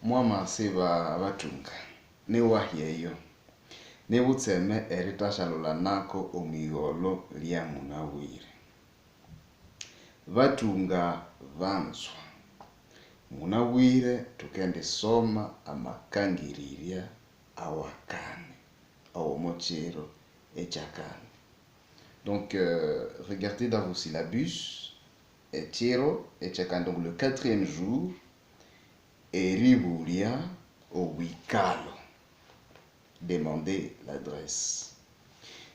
mwamase batunga newahyeyo nebutseme eritashalola nako omwigolo lya munawire batunga banzwa munawire tukendisoma amakangirirya awakane awomochero echakane. Donc regardez dans vos syllabus echero echakane, donc le 4e jour eribulia owikalo. Demander l'adresse.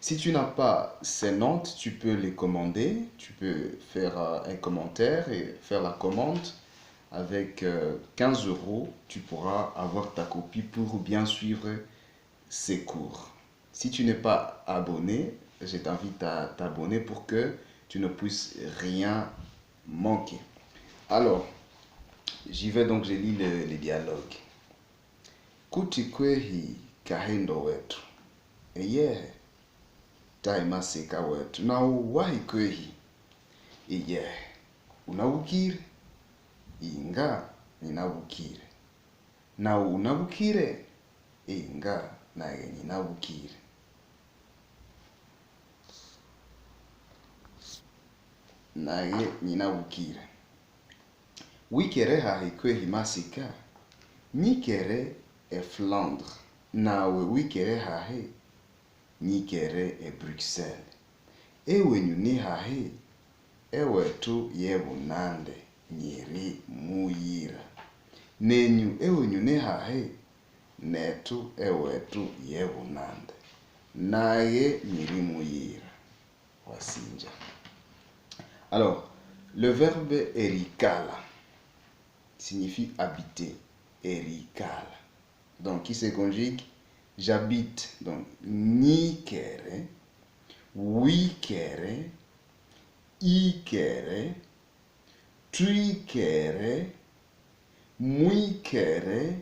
Si tu n'as pas ces notes, tu peux les commander. Tu peux faire un commentaire et faire la commande. Avec 15 €, tu pourras avoir ta copie pour bien suivre ces cours. Si tu n'es pas abonné, je t'invite à t'abonner pour que tu ne puisses rien manquer. Alors, j'y vais, donc je lis les dialogues. Kutikwehi kahendo wetu eyehe taimasika wetu na uwahi kwehi eyehe unabukire inga ninabukire na unabukire inga naye ninabukire naye ninabukire wikere hahi kwehi masika nyikere e Flandre nawe wikere hahe nyikere e Bruxelles ewenyu ni hahe ewetu yebunande nyiri muyira nenyu ewenyu ni hahe netu ewetu yebunande naye nyiri muyira wasinja. Alors le verbe erikala signifie habiter, erikala. Donc, qui se conjugue? J'habite. Donc, ni kere, oui kere, i kere, tu kere, mui kere,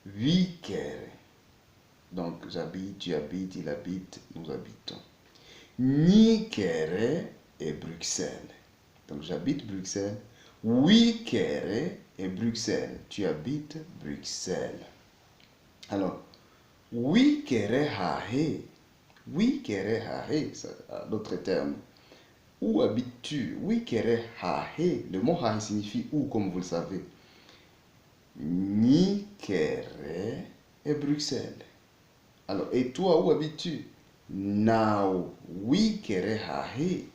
vi kere. Donc, j'habite, tu habites, il habite, nous habitons. Ni kere et Bruxelles. Donc, j'habite Bruxelles. Oui kere et Bruxelles. Tu habites Bruxelles. Alors, oui kere hahe. Oui kere hahe, c'est d'autres termes. Où habites-tu? Oui kere hahe. Le mot hahe signifie où, comme vous le savez. Ni kere et Bruxelles. Alors, et toi, où habites-tu? Now, oui kere hahe.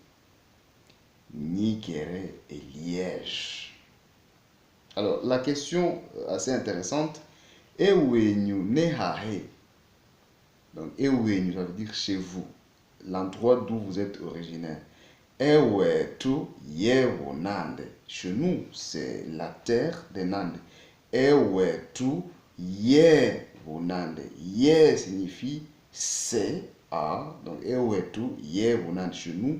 Ni kere et Liège. Alors, la question assez intéressante. Ewenyu ne hahe. Donc, ewenyu, ça veut dire chez vous, l'endroit d'où vous êtes originaire. Ewetu yewo nande. Chez nous, c'est la terre de Nande. Ewetu yewo nande. Ye signifie c'est, à. Donc, ewetu yewo nande. Chez nous,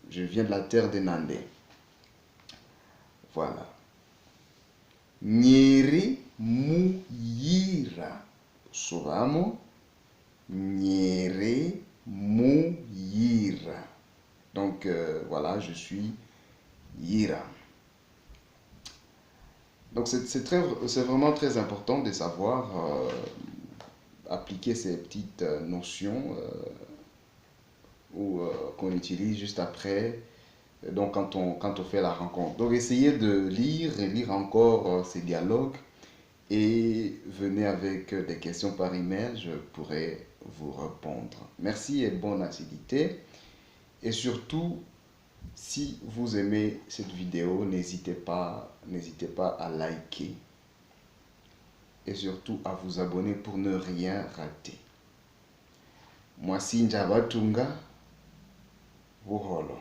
je viens de la terre de Nande. Voilà. Nyeri muyira. Subamo. Nyeri muyira. Donc voilà, je suis Yira. Donc c'est vraiment très important de savoir appliquer ces petites notions qu'on utilise juste après. Donc quand on fait la rencontre. Donc essayez de lire et lire encore ces dialogues et venez avec des questions par email, je pourrai vous répondre. Merci et bonne assiduité. Et surtout, si vous aimez cette vidéo, n'hésitez pas à liker et surtout à vous abonner pour ne rien rater. Moi, Sinja Batunga, Wuholo.